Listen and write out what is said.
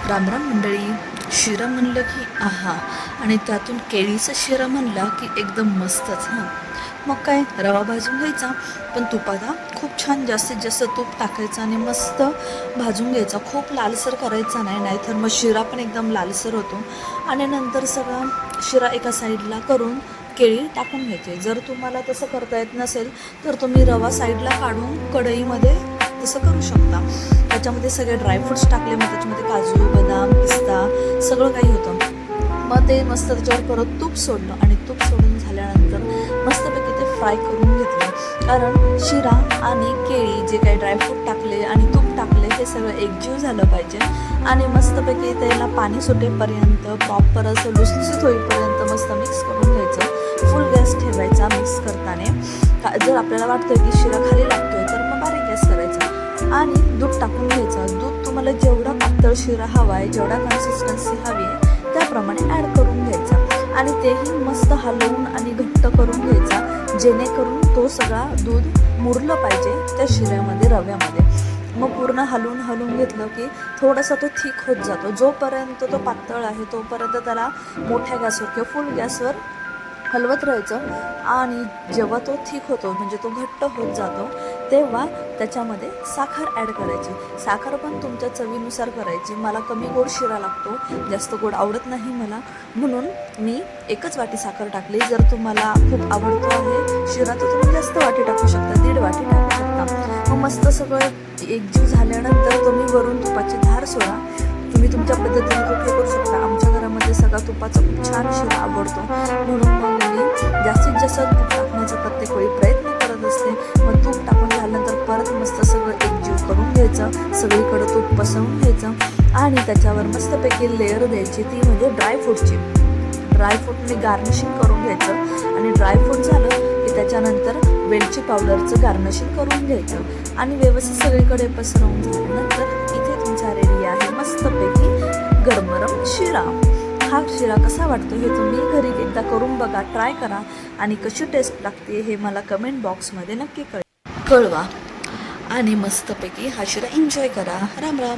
रामराम मंडळी. शिरा म्हणलं की आहा, आणि त्यातून केळीचं शिरा म्हणला की एकदम मस्तच. हां, मग काय, रवा भाजून घ्यायचा, पण तुपात खूप छान जास्तीत जास्त तूप टाकायचं आणि मस्त भाजून घ्यायचा. खूप लालसर करायचा नाही, नाहीतर मग शिरा पण एकदम लालसर होतो. आणि नंतर सगळा शिरा एका साईडला करून केळी टाकून घ्यायची. जर तुम्हाला तसं करता येत नसेल तर तुम्ही रवा साईडला काढून कढईमध्ये तसं करू शकता. त्याच्यामध्ये सगळे ड्रायफ्रुट्स टाकले, मग त्याच्यामध्ये काजू, बदाम, पिस्ता सगळं काही होतं. मग ते मस्त त्याच्यावर परत तूप सोडलं आणि तूप सोडून झाल्यानंतर मस्तपैकी ते फ्राय करून घेतलं. कारण शिरा आणि केळी जे काही ड्रायफ्रूट टाकले आणि तूप टाकले हे सगळं एकजीव झालं पाहिजे. आणि मस्तपैकी त्याला पाणी सुटेपर्यंत प्रॉपर असं लुसलुसीत होईपर्यंत मस्त मिक्स करून घ्यायचं. फुल गॅस ठेवायचा मिक्स करताना. जर आपल्याला वाटतं की शिरा खाली लागतोय तर मग बारीक गॅस करायचा आणि दूध टाकून घ्यायचं. दूध तुम्हाला जेवढा पातळ शिरा हवा आहे, जेवढा कन्सिस्टन्सी हवी आहे त्याप्रमाणे ॲड करून घ्यायचा आणि तेही मस्त हलवून आणि घट्ट करून घ्यायचा, जेणेकरून तो सगळा दूध मुरलं पाहिजे त्या शिऱ्यामध्ये, रव्यामध्ये. मग पूर्ण हलवून घेतलं की थोडासा तो थिक होत जातो. जोपर्यंत तो पातळ आहे तोपर्यंत त्याला मोठ्या गॅसवर किंवा फुल गॅसवर हलवत राहायचं. आणि जेव्हा तो थिक होतो म्हणजे तो घट्ट होत जातो तेव्हा त्याच्यामध्ये साखर ॲड करायची. साखर पण तुमच्या चवीनुसार करायची. मला कमी गोड शिरा लागतो, जास्त गोड आवडत नाही मला, म्हणून मी एकच वाटी साखर टाकली. जर तुम्हाला खूप आवडतो आहे शिरा तर तुम्ही जास्त वाटी टाकू शकता, 1.5 वाटी टाकू शकता. मग मस्त सगळं एकजीव झाल्यानंतर तुम्ही वरून तुपाची धार सोडा. तुम्ही तुमच्या पद्धतीने खूप हे करू शकता. आमच्या घरामध्ये सगळा तुपाचा खूप छान शिरा आवडतो, म्हणून मग मी जास्तीत जास्त तूप टाकण्याचा प्रत्येक वेळी प्रयत्न करत असते. मग तूप टाकून झाल्यानंतर परत मस्त सगळं एकजीव करून घ्यायचं, सगळीकडं तूप पसरवून घ्यायचं आणि त्याच्यावर मस्तपैकी लेअर द्यायची, ती म्हणजे ड्रायफ्रूटची. ड्रायफ्रूटने गार्निशिंग करून घ्यायचं आणि ड्रायफ्रूट झालं की त्याच्यानंतर वेलची पावडरचं गार्निशिंग करून घ्यायचं आणि व्यवस्थित सगळीकडे पसरवून झाल्यानंतर इथे तुमचा रेडी आहे मस्तपैकी गरमगरम शिरा. हा शिरा कसा वाटतो हे तुम्ही घरी एकदा करून बघा, ट्राय करा आणि कशी टेस्ट लागते हे मला कमेंट बॉक्समध्ये नक्की कळवा आणि मस्तपैकी हा शिरा एन्जॉय करा. राम राम.